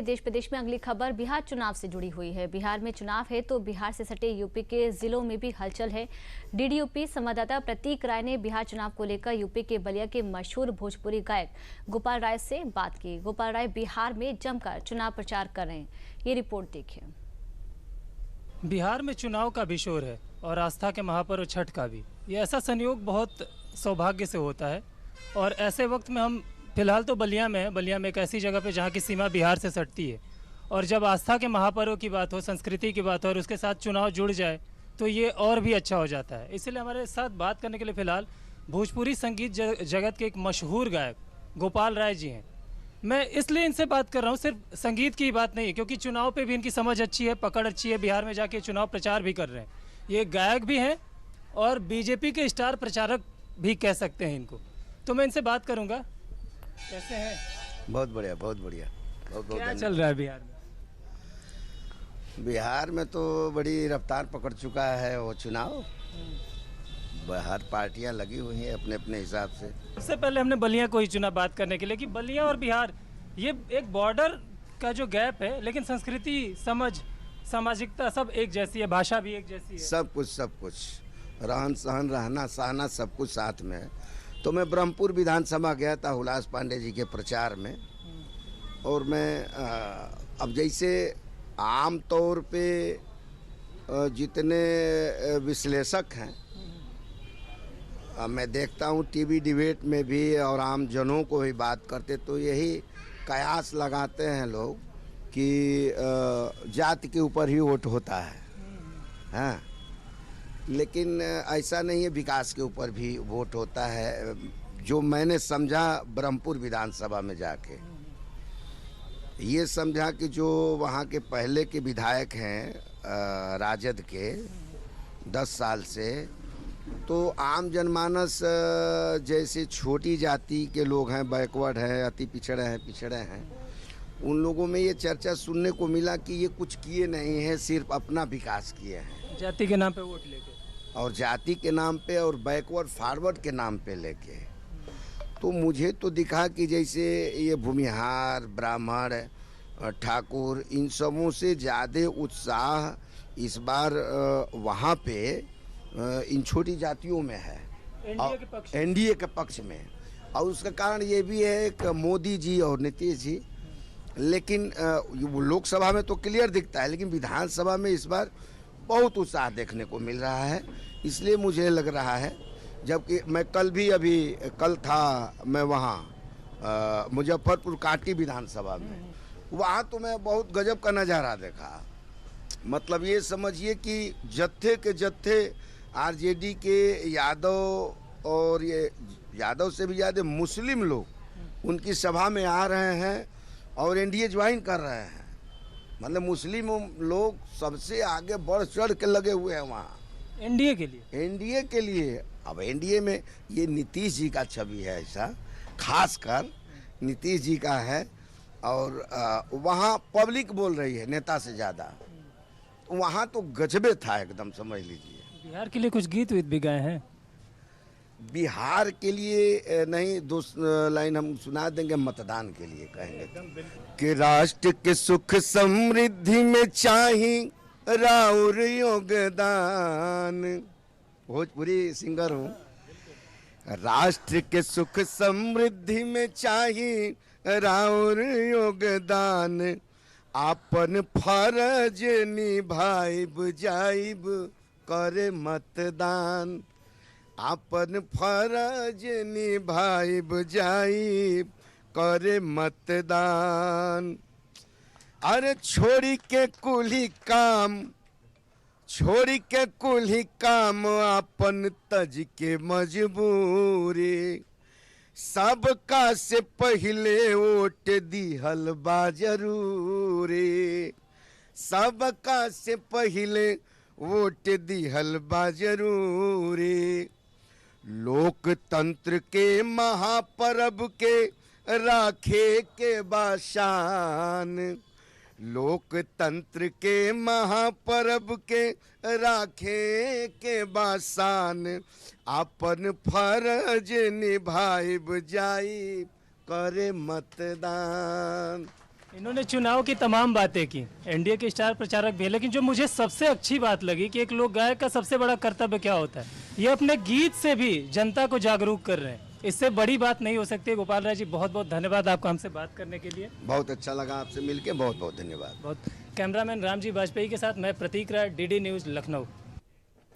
देश प्रदेश में अगली खबर बिहार चुनाव से जुड़ी हुई है। बिहार में चुनाव है तो बिहार से सटे यूपी के जिलों में भी हलचल है। डीडीयूपी संवाददाता प्रतीक राय ने बिहार चुनाव को लेकर यूपी के बलिया के मशहूर भोजपुरी गायक गोपाल राय से बात की। गोपाल राय बिहार में जमकर चुनाव प्रचार कर रहे हैं, ये रिपोर्ट देखिए। बिहार में चुनाव का भी शोर है और आस्था के महापर्व छठ का भी। ये ऐसा संयोग बहुत सौभाग्य से होता है और ऐसे वक्त में हम फिलहाल तो बलिया में है। बलिया में एक ऐसी जगह पे जहाँ की सीमा बिहार से सटती है और जब आस्था के महापर्व की बात हो, संस्कृति की बात हो और उसके साथ चुनाव जुड़ जाए तो ये और भी अच्छा हो जाता है। इसलिए हमारे साथ बात करने के लिए फिलहाल भोजपुरी संगीत जगत के एक मशहूर गायक गोपाल राय जी हैं। मैं इसलिए इनसे बात कर रहा हूँ, सिर्फ संगीत की बात नहीं, क्योंकि चुनाव पे भी इनकी समझ अच्छी है, पकड़ अच्छी है। बिहार में जाके चुनाव प्रचार भी कर रहे हैं। ये गायक भी हैं और बीजेपी के स्टार प्रचारक भी कह सकते हैं इनको। तो मैं इनसे बात करूँगा। कैसे हैं? बहुत बढ़िया, बहुत बढ़िया। बहुत क्या चल रहा है बिहार में? बिहार में तो बड़ी रफ्तार पकड़ चुका है वो चुनाव। हर पार्टियां लगी हुई हैं अपने अपने हिसाब से। इससे पहले हमने बलिया को ही चुना बात करने के लिए कि बलिया और बिहार ये एक बॉर्डर का जो गैप है, लेकिन संस्कृति, समझ, सामाजिकता सब एक जैसी है, भाषा भी एक जैसी है। सब कुछ रहन सहन, रहना सहना सब कुछ साथ में है। तो मैं ब्रह्मपुर विधानसभा गया था हुलास पांडे जी के प्रचार में, और मैं अब जैसे आम तौर पे जितने विश्लेषक हैं, मैं देखता हूँ टीवी डिबेट में भी और आम जनों को भी बात करते तो यही कयास लगाते हैं लोग कि जाति के ऊपर ही वोट होता है। हाँ, लेकिन ऐसा नहीं है, विकास के ऊपर भी वोट होता है। जो मैंने समझा ब्रह्मपुर विधानसभा में जाके, ये समझा कि जो वहाँ के पहले के विधायक हैं राजद के 10 साल से, तो आम जनमानस जैसे छोटी जाति के लोग हैं, बैकवर्ड हैं, अति पिछड़े हैं, उन लोगों में ये चर्चा सुनने को मिला कि ये कुछ किए नहीं हैं, सिर्फ अपना विकास किए हैं। जाति के नाम पे वोट लेके, और जाति के नाम पे और बैकवर्ड फॉरवर्ड के नाम पे लेके। तो मुझे तो दिखा कि जैसे ये भूमिहार, ब्राह्मण, ठाकुर, इन सबों से ज़्यादा उत्साह इस बार वहाँ पे इन छोटी जातियों में है, एनडीए के पक्ष में। और उसका कारण ये भी है कि मोदी जी और नीतीश जी, लेकिन लोकसभा में तो क्लियर दिखता है, लेकिन विधानसभा में इस बार बहुत उत्साह देखने को मिल रहा है। इसलिए मुझे लग रहा है, जबकि मैं कल था मैं वहाँ मुजफ्फरपुर काटी विधानसभा में, वहाँ तो मैं बहुत गजब का नज़ारा देखा। मतलब ये समझिए कि जत्थे के जत्थे आरजेडी के यादव, और ये यादव से भी ज़्यादा मुस्लिम लोग उनकी सभा में आ रहे हैं और एनडीए ज्वाइन कर रहे हैं। मतलब मुस्लिम लोग सबसे आगे बढ़ चढ़ के लगे हुए हैं वहाँ एनडीए के लिए। अब एनडीए में ये नीतीश जी का छवि है, ऐसा खासकर नीतीश जी का है। और वहाँ पब्लिक बोल रही है नेता से ज़्यादा। वहाँ तो गजबे था एकदम, समझ लीजिए। बिहार के लिए कुछ गीत भी गाए हैं? बिहार के लिए नहीं, 2 लाइन हम सुना देंगे। मतदान के लिए कहेंगे कि राष्ट्र के सुख समृद्धि में चाही राउर योगदान। भोजपुरी सिंगर हूँ। राष्ट्र के सुख समृद्धि में चाही राउर योगदान, आपन फर्ज निभाइब जाइब करे मतदान, आपन फर्ज निभाइब जाइब करे मतदान। अरे छोड़ी के कुली काम आपन तज के मजबूरी, सबका से पहले वोट दिहल बा जरूरी, सबका से पहले वोट दिहल बा जरूरी। लोकतंत्र के महापर्व के राखे के बाशान, लोकतंत्र के महापर्व के राखे के बाशान, अपन फर्ज निभाइब जाइब करे मतदान। इन्होंने चुनाव की तमाम बातें की, एनडीए के स्टार प्रचारक भी है, लेकिन जो मुझे सबसे अच्छी बात लगी कि एक लोक गायक का सबसे बड़ा कर्तव्य क्या होता है, ये अपने गीत से भी जनता को जागरूक कर रहे हैं। इससे बड़ी बात नहीं हो सकती। गोपाल राय जी, बहुत बहुत धन्यवाद आपका हमसे बात करने के लिए। बहुत अच्छा लगा आपसे मिलके, बहुत बहुत धन्यवाद। बहुत। कैमरामैन रामजी वाजपेयी के साथ मैं प्रतीक राय, डीडी न्यूज़, लखनऊ।